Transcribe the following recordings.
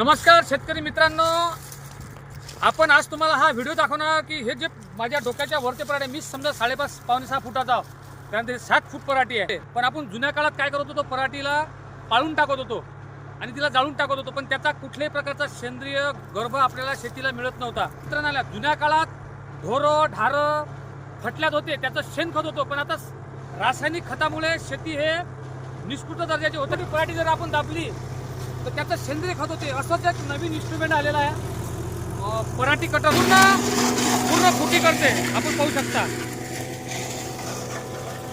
नमस्कार शेतकरी मित्रांनो, आपण आज तुम्हाला हा व्हिडिओ दाखवणार की हे जे माझ्या डोक्याच्या वरती पराठी मी समजा 5.5 पावणे 6 फुटाचा, त्यानंतर 7 फूट पराठी आहे. पण आपण जुन्या काळात काय करत होतो, पराठीला पाळून टाकत होतो आणि तिला जाळून टाकत होतो, पण त्याचा कुठल्याही प्रकारचा सेंद्रिय गर्भ आपल्याला शेतीला मिळत नव्हता. मित्रांनो, जुन्या काळात ढोरं ढारं फटल्यात होते, त्याचं शेणखत होतं. पण आता रासायनिक खतामुळे शेती हे निष्कृत दर्जाची होते. ती पराठी जर आपण दाबली तर त्याचं सेंद्रिय खत होते. असंच एक नवीन इन्स्ट्रुमेंट आलेला आहे, पराठी कटर पूर्ण फुटी करते. आपण पाहू शकता,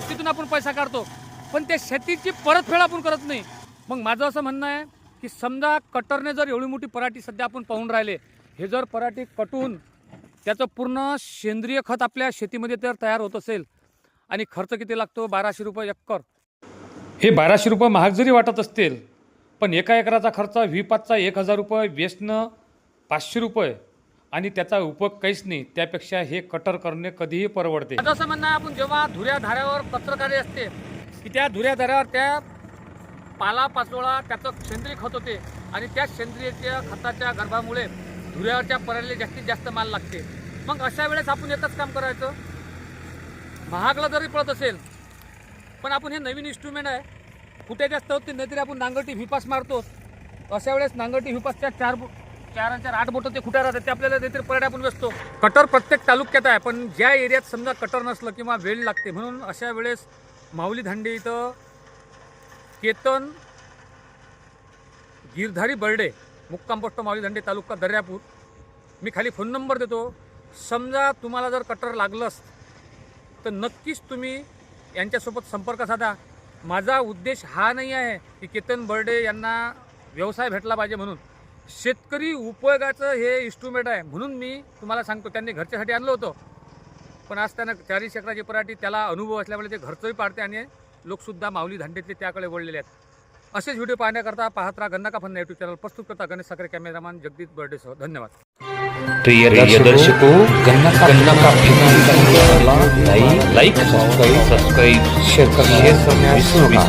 तिथून आपण पैसा काढतो, पण त्या शेतीची परतफेड आपण करत नाही. मग माझं असं म्हणणं आहे की समजा कटरने जर एवढी मोठी पराठी सध्या आपण पाहून राहिले, हे जर पराठी कटून त्याचं पूर्ण सेंद्रिय खत आपल्या शेतीमध्ये तर तयार होत असेल आणि खर्च किती लागतो, 1200 रुपये एकर. हे 1200 रुपये महाग जरी वाटत असतील, पण एका एकराचा खर्च व्हीपातचा 1000 रुपये, वेस्टनं 500 रुपये आणि त्याचा उपयोग काहीच नाही. त्यापेक्षा हे कटर करणे कधीही परवडते. असं म्हणणं आहे, आपण जेव्हा धुऱ्या धाऱ्यावर पत्रकारे असते की त्या धुऱ्या धाऱ्यावर त्या पालापाचोळा त्याचं सेंद्रिय खत होते आणि त्या सेंद्रियच्या खताच्या गर्भामुळे धुऱ्यावरच्या पराठीला जास्तीत जास्त माल लागते. मग अशा वेळेस आपण एकच काम करायचं, महागला जरी पडत असेल पण आपण हे नवीन इन्स्ट्रुमेंट आहे, कुठे जास्त होते नाहीतरी आपण नांगरटी व्हीपास मारतो. अशा वेळेस नांगरटी व्हीपासच्या 4 आणि 8 बोटं ते खुट्या राहतात, ते आपल्याला नाहीतरी पराठी आपण वेचतो. कटर प्रत्येक तालुक्यात आहे, पण ज्या एरियात समजा कटर नसलं किंवा वेळ लागते, म्हणून अशा वेळेस माऊली धांडे इथं केतन गिरधारी बर्डे, मुक्काम पोस्ट माऊली धांडे, तालुका दर्यापूर. मी खाली फोन नंबर देतो. समजा तुम्हाला जर कटर लागलंच तर नक्कीच तुम्ही यांच्यासोबत संपर्क साधा. माझा उद्देश हा नाही आहे की केतन बर्डे यांना व्यवसाय भेटला पाहिजे म्हणून, शेतकरी उपयोगाचं हे इन्स्ट्रुमेंट आहे म्हणून मी तुम्हाला सांगतो. त्यांनी घरच्यासाठी आणलं होतं, पण आज त्यांना 40 एकराची पराठी, त्याला अनुभव असल्यामुळे ते घरचंही पाडते आणि लोकसुद्धा माऊली धांडेतले त्याकडे वळलेले आहेत. असेच व्हिडिओ पाहण्याकरता पाहत राहा गन्ना का फन्ना यूट्यूब चॅनल. प्रस्तुत करता गणेश साखरे, कॅमेरामॅन जगदीश बर्डेसह. धन्यवाद. प्रिय दर्शकों, गन्ना का लाइक सब्सक्राइब शेयर करना विसरू नका.